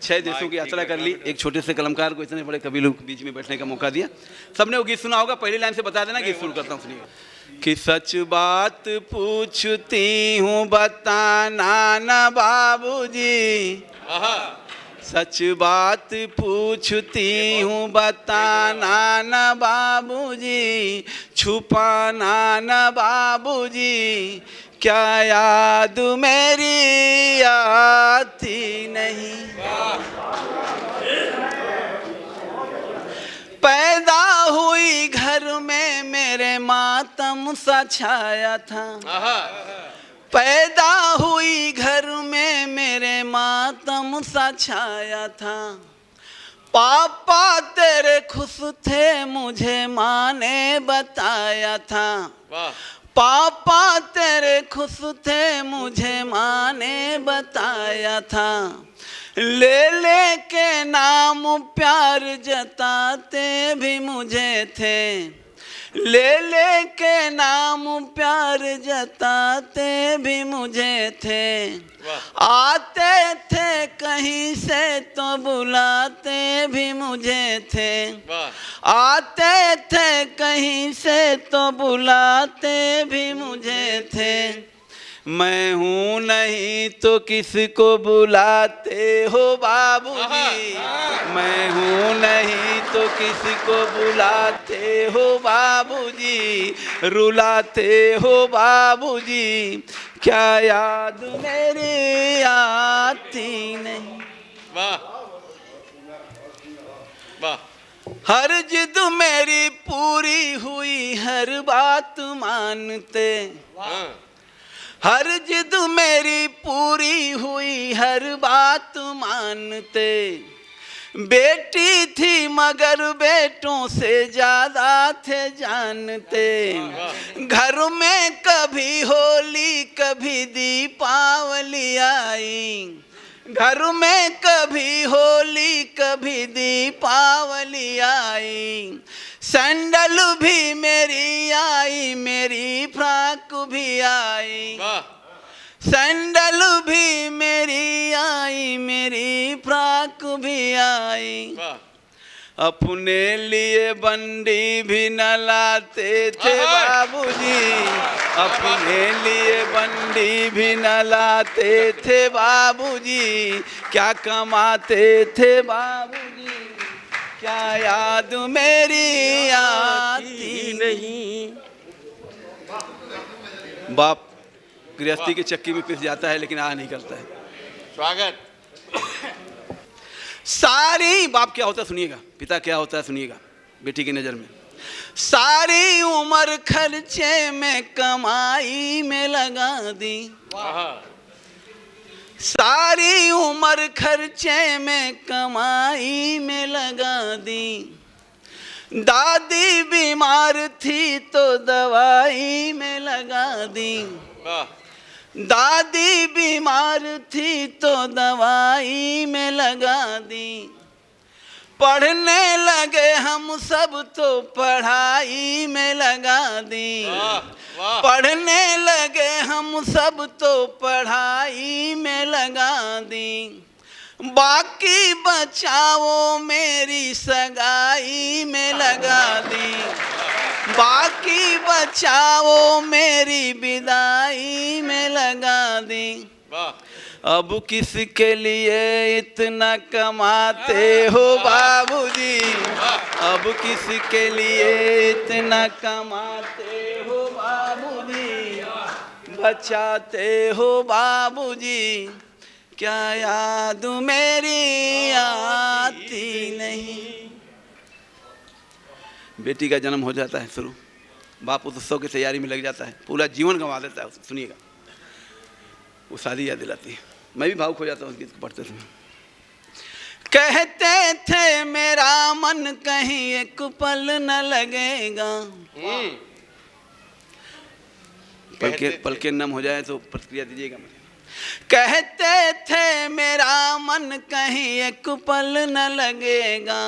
6 देशों की यात्रा कर ली, एक छोटे से कलमकार को इतने बड़े कवि लोग बीच में बैठने का मौका दिया। सबने वो गीत सुना होगा, पहली लाइन से बता देना, गीत शुरू करता हूँ, सुनिएगा। कि सच बात पूछती हूँ बताना न बाबूजी, सच बात पूछती हूँ बताना न बाबूजी, छुपाना न बाबूजी, क्या याद मेरी आती नहीं। पैदा हुई घर में मेरे मातम सा छाया था, पैदा हुई घर में मेरे मातम सा छाया था। पापा तेरे खुश थे मुझे माँ ने बताया था, पापा तेरे खुश थे मुझे माँ ने बताया था। ले ले के नाम प्यार जताते भी मुझे थे, ले ले के नाम प्यार जताते भी मुझे थे। आते थे कहीं से तो बुलाते भी मुझे थे, आते थे कहीं से तो बुलाते भी मुझे थे। मैं हूँ नहीं तो किसको बुलाते हो बाबूजी, मैं हूँ नहीं तो किसको बुलाते हो बाबूजी, रुलाते हो बाबूजी, क्या याद मेरी आती नहीं। वाह वाह। हर जिद मेरी पूरी हुई हर बात मानते, हर जिद मेरी पूरी हुई हर बात मानते। बेटी थी मगर बेटों से ज्यादा थे जानते। घर में कभी होली कभी दीपावली आई, घर में कभी होली कभी दीपावली आई। सैंडल भी मेरी आई मेरी फ्रॉक भी आई, सैंडल भी मेरी आई मेरी फ्रॉक भी आई। अपने लिए बंडी भी न लाते थे बाबूजी, अपने लिए बंडी भी न लाते थे बाबूजी, क्या कमाते थे बाबूजी, क्या याद मेरी आती नहीं। बाप गृहस्थी की चक्की में पिस जाता है लेकिन आ नहीं करता है। स्वागत। सारी बाप क्या होता है सुनिएगा, पिता क्या होता है सुनिएगा बेटी की नजर में। सारी उम्र खर्चे में कमाई में लगा दी, सारी उम्र खर्चे में कमाई में लगा दी। दादी बीमार थी तो दवाई में लगा दी, दादी बीमार थी तो दवाई में लगा दी। पढ़ने लगे हम सब तो पढ़ाई में लगा दी, पढ़ने लगे हम सब तो पढ़ाई में लगा दी। बाकी बचाओ मेरी सगाई में लगा दी, बाकी बचाओ मेरी विदाई में लगा दी। अब किसके लिए इतना कमाते हो बाबूजी, अब किसके लिए इतना कमाते हो बाबूजी, बचाते हो बाबूजी, क्या याद मेरी आती नहीं। बेटी का जन्म हो जाता है शुरू, बाप उस उत्सव की तैयारी में लग जाता है, पूरा जीवन गंवा देता है। सुनिएगा वो शादी याद दिलाती है। मैं भी भावुक हो जाता हूँ उस गीत को पढ़ते समय। कहते थे मेरा मन कहीं एक पल न लगेगा, पल के नम हो जाए तो प्रतिक्रिया दीजिएगा मुझे। कहते थे मेरा मन कहीं एक पल न लगेगा,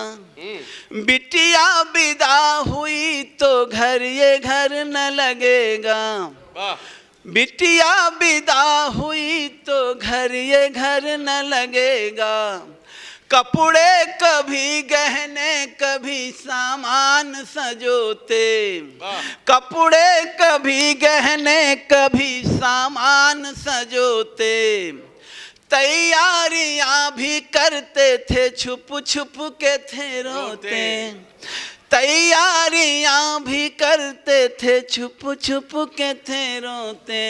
बिटिया विदा हुई तो घर ये घर न लगेगा, बिटिया विदा हुई तो घर ये घर न लगेगा। कपड़े कभी गहने कभी सामान सजोते, कपड़े कभी गहने कभी सामान सजोते, तैयारियां भी करते थे छुप छुप के थे रोते, तैयारियां भी करते थे छुप छुप के थे रोते,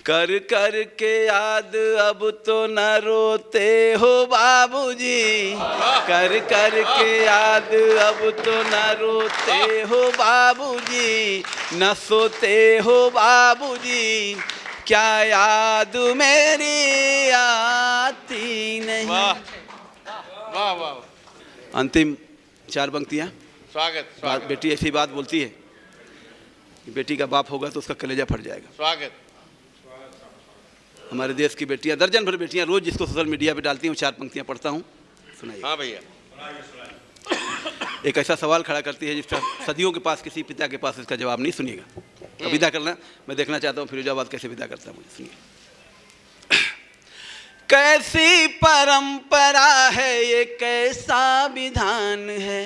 कर कर के याद अब तो न रोते हो बाबूजी, कर कर के याद अब तो न रोते हो बाबूजी, न सोते हो बाबूजी, क्या याद मेरी आती नहीं। वाह वाह वाह। अंतिम 4 पंक्तियाँ। स्वागत। बेटी ऐसी बात बोलती है कि बेटी का बाप होगा तो उसका कलेजा फट जाएगा। स्वागत। हमारे देश की बेटियां, दर्जन भर बेटियां रोज जिसको सोशल मीडिया पे डालती हूँ, 4 पंक्तियां पढ़ता हूँ, सुनाइए। हाँ भैया। एक ऐसा सवाल खड़ा करती है जिसका सदियों के पास किसी पिता के पास इसका जवाब नहीं। सुनिएगा, अब विदा करना, मैं देखना चाहता हूँ फिरोजाबाद कैसे विदा करता है मुझे। सुनिए। कैसी परंपरा है ये, कैसा विधान है।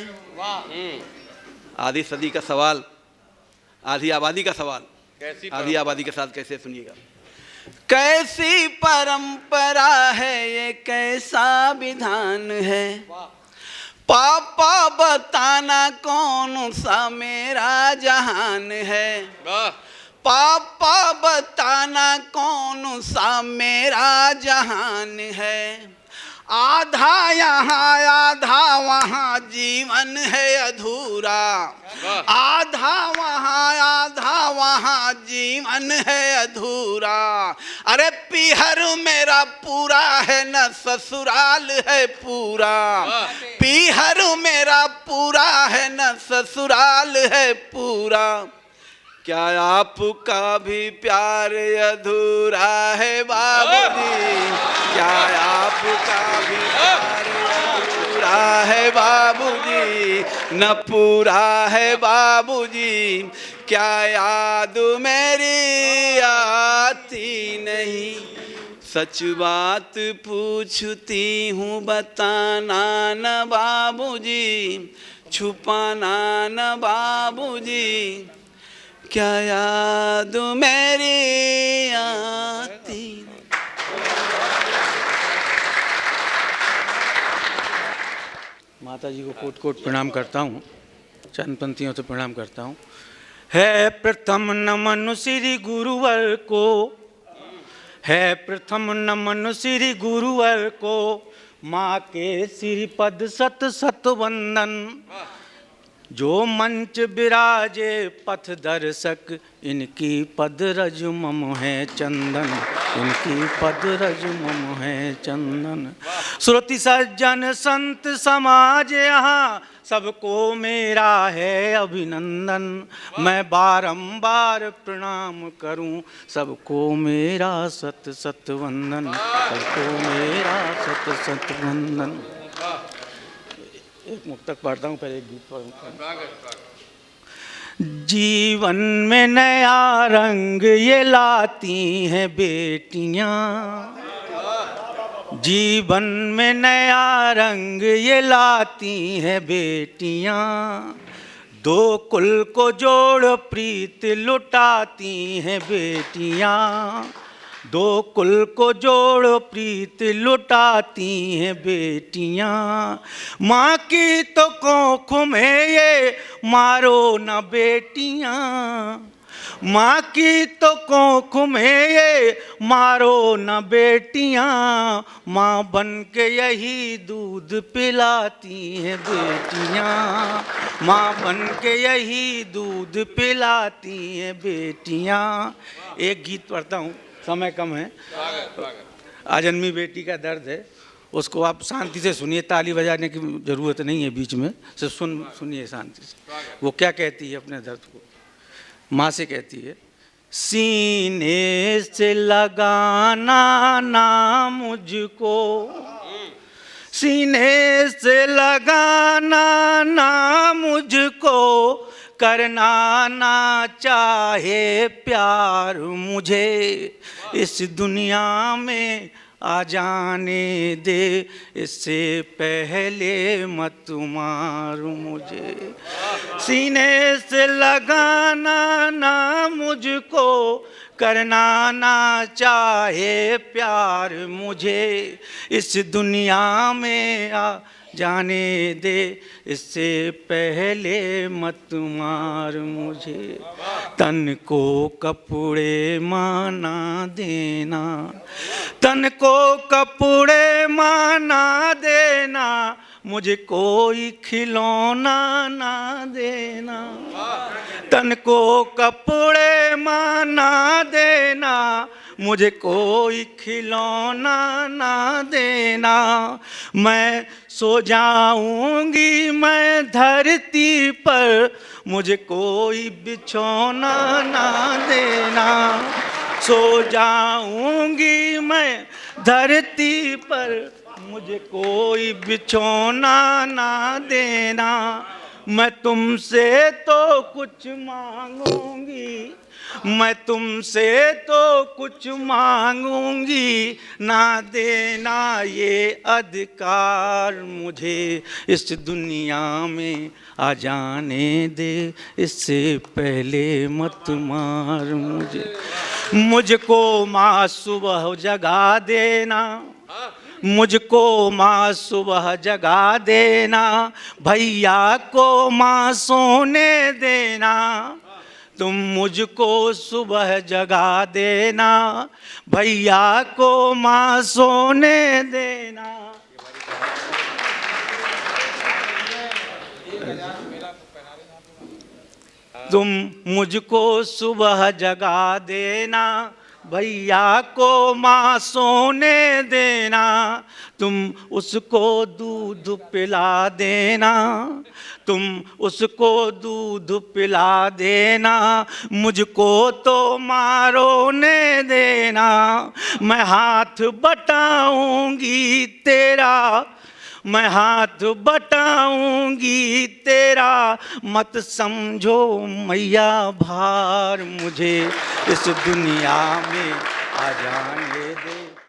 आधी सदी का सवाल, आधी आबादी का सवाल, आधी आबादी के साथ कैसे, सुनिएगा। कैसी परंपरा है ये, कैसा विधान है, पापा बताना कौन सा मेरा जहान है, पापा बताना कौन सा मेरा जहान है, आधा यहाँ आधा वहाँ जीवन है अधूरा, आधा वहाँ आधा वहाँ जीवन है अधूरा, अरे पीहर मेरा पूरा है न ससुराल है पूरा, पीहर मेरा पूरा है न ससुराल है पूरा, क्या आपका भी प्यार अधूरा है बाबूजी, क्या आपका भी प्यार अधूरा है बाबूजी, न पूरा है बाबूजी, क्या याद मेरी आती नहीं, सच बात पूछती हूँ बताना न बाबूजी, छुपाना न बाबूजी, क्या याद मेरी आती। माता जी को कोट कोट प्रणाम करता हूँ, चंद पंक्तियों से प्रणाम करता हूँ। है प्रथम नमन श्री गुरुवर को, है प्रथम नमन श्री गुरुवर को, माँ के श्री पद सत सत वंदन, जो मंच विराजे पथ दर्शक, इनकी पद रज मम है चंदन, इनकी पद रज मम है चंदन। श्रुति सज्जन संत समाज यहाँ, सबको मेरा है अभिनंदन, मैं बारंबार प्रणाम करूं, सबको मेरा सत सत वंदन, सबको मेरा सत सत वंदन। एक मुक्तक पढ़ता हूँ, पहले एक गीत पढ़ूँगा। जीवन में नया रंग ये लाती हैं बेटियाँ, जीवन में नया रंग ये लाती हैं बेटियाँ, दो कुल को जोड़ प्रीत लुटाती हैं बेटियाँ, दो कुल को जोड़ प्रीत लुटाती हैं बेटियाँ, माँ की तो कोख में ये मारो न बेटियाँ, माँ की तो कोख में ये मारो न बेटियाँ, माँ बन के यही दूध पिलाती हैं बेटियाँ, माँ बन के यही दूध पिलाती हैं बेटियाँ। एक गीत पढ़ता हूँ, समय कम है। आजन्मी बेटी का दर्द है, उसको आप शांति से सुनिए, ताली बजाने की ज़रूरत नहीं है बीच में, सिर्फ सुनिए शांति से। वो क्या कहती है अपने दर्द को, माँ से कहती है, सीने से लगाना ना मुझको, सीने से लगाना ना मुझको, करना ना चाहे प्यार मुझे, इस दुनिया में आ जाने दे, इससे पहले मत मार मुझे। सीने से लगाना ना मुझको, करना ना चाहे प्यार मुझे, इस दुनिया में आ जाने दे, इससे पहले मत मार मुझे। तन को कपड़े माना देना, तन को कपड़े माना देना, मुझे कोई खिलौना ना देना। तन को कपड़े माना देना, मुझे कोई खिलौना ना देना। मैं सो जाऊंगी मैं धरती पर, मुझे कोई बिछौना ना देना। सो जाऊंगी मैं धरती पर, मुझे कोई बिछौना ना देना। मैं तुमसे तो कुछ मांगूंगी, मैं तुमसे तो कुछ मांगूंगी, ना देना ये अधिकार मुझे। इस दुनिया में आ जाने दे, इससे पहले मत मार मुझे। मुझको माँ सुबह जगा देना, मुझको माँ सुबह जगा देना, भैया को माँ सोने देना। तुम मुझको सुबह जगा देना, भैया को माँ सोने देना। तुम मुझको सुबह जगा देना, भैया को माँ सोने देना। तुम उसको दूध पिला देना, तुम उसको दूध पिला देना, मुझको तो मारोने देना। मैं हाथ बटाऊंगी तेरा, मैं हाथ बटाऊंगी तेरा, मत समझो मैया भार मुझे। इस दुनिया में आ जाने दे।